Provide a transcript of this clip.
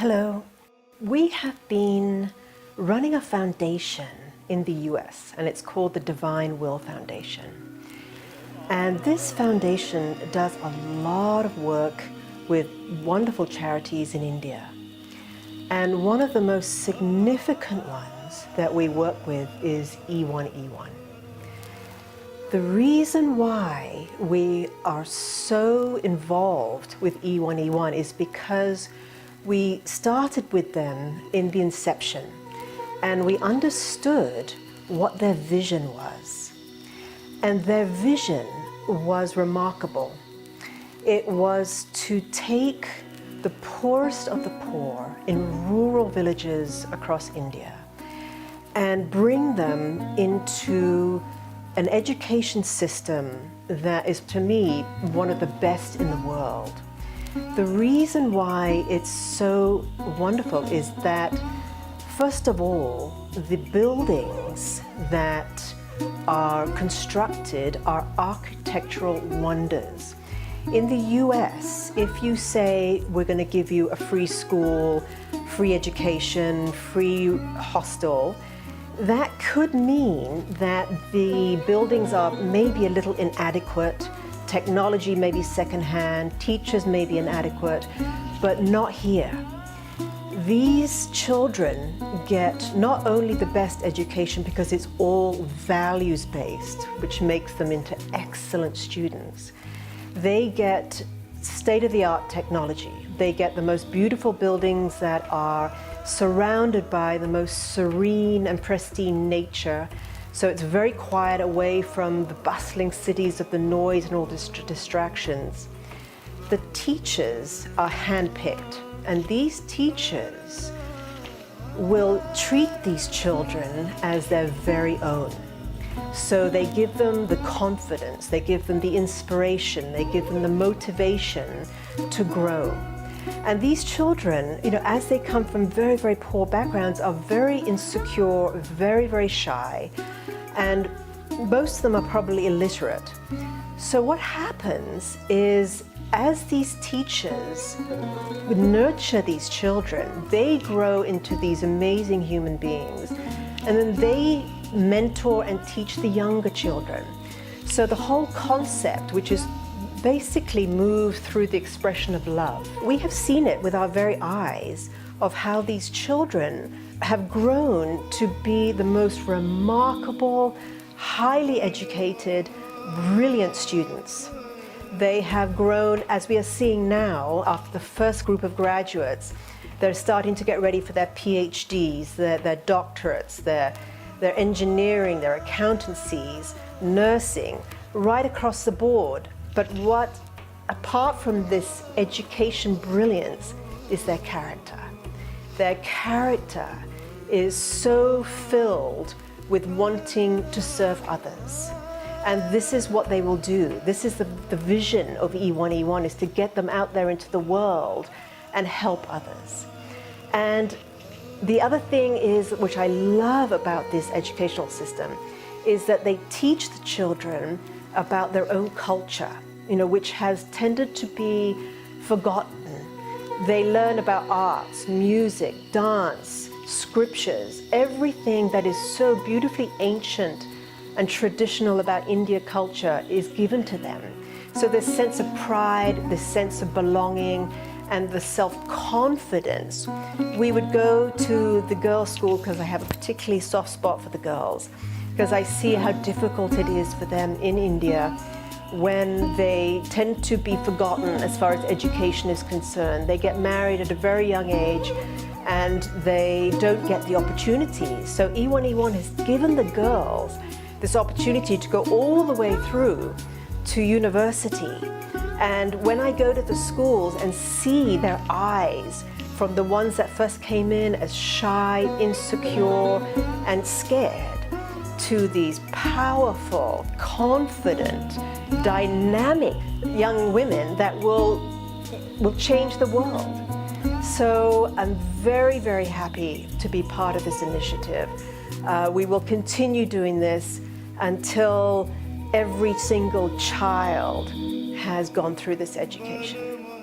Hello. We have been running a foundation in the US, and it's called the Divine Will Foundation. And this foundation does a lot of work with wonderful charities in India. And one of the most significant ones that we work with is E1E1. The reason why we are so involved with E1E1 is because we started with them in the inception and we understood what their vision was. And their vision was remarkable. It was to take the poorest of the poor in rural villages across India and bring them into an education system that is, to me, one of the best in the world. The reason why it's so wonderful is that, first of all, the buildings that are constructed are architectural wonders. In the US, if you say we're going to give you a free school, free education, free hostel, that could mean that the buildings are maybe a little inadequate, technology may be secondhand, teachers may be inadequate, but not here. These children get not only the best education because it's all values-based, which makes them into excellent students. They get state-of-the-art technology. They get the most beautiful buildings that are surrounded by the most serene and pristine nature. So it's very quiet, away from the bustling cities of the noise and all distractions. The teachers are handpicked, and these teachers will treat these children as their very own. So they give them the confidence, they give them the inspiration, they give them the motivation to grow. And these children, as they come from very, very poor backgrounds, are very insecure, very, very shy, and most of them are probably illiterate. So what happens is, as these teachers nurture these children, they grow into these amazing human beings, and then they mentor and teach the younger children. So the whole concept, which is basically moved through the expression of love. We have seen it with our very eyes of how these children have grown to be the most remarkable, highly educated, brilliant students. They have grown, as we are seeing now, after the first group of graduates, they're starting to get ready for their PhDs, their doctorates, their engineering, their accountancies, nursing, right across the board. But what, apart from this education brilliance, is their character. Their character is so filled with wanting to serve others. And this is what they will do. This is the vision of E1E1, is to get them out there into the world and help others. And the other thing is, which I love about this educational system, is that they teach the children about their own culture, which has tended to be forgotten. They learn about arts, music, dance, scriptures, everything that is so beautifully ancient and traditional about India culture is given to them. So this sense of pride, this sense of belonging, and the self-confidence. We would go to the girls' school because I have a particularly soft spot for the girls, because I see how difficult it is for them in India when they tend to be forgotten as far as education is concerned. They get married at a very young age and they don't get the opportunities. So E1E1 has given the girls this opportunity to go all the way through to university. And when I go to the schools and see their eyes, from the ones that first came in as shy, insecure, and scared, to these powerful, confident, dynamic young women that will change the world. So I'm very, very happy to be part of this initiative. We will continue doing this until every single child has gone through this education.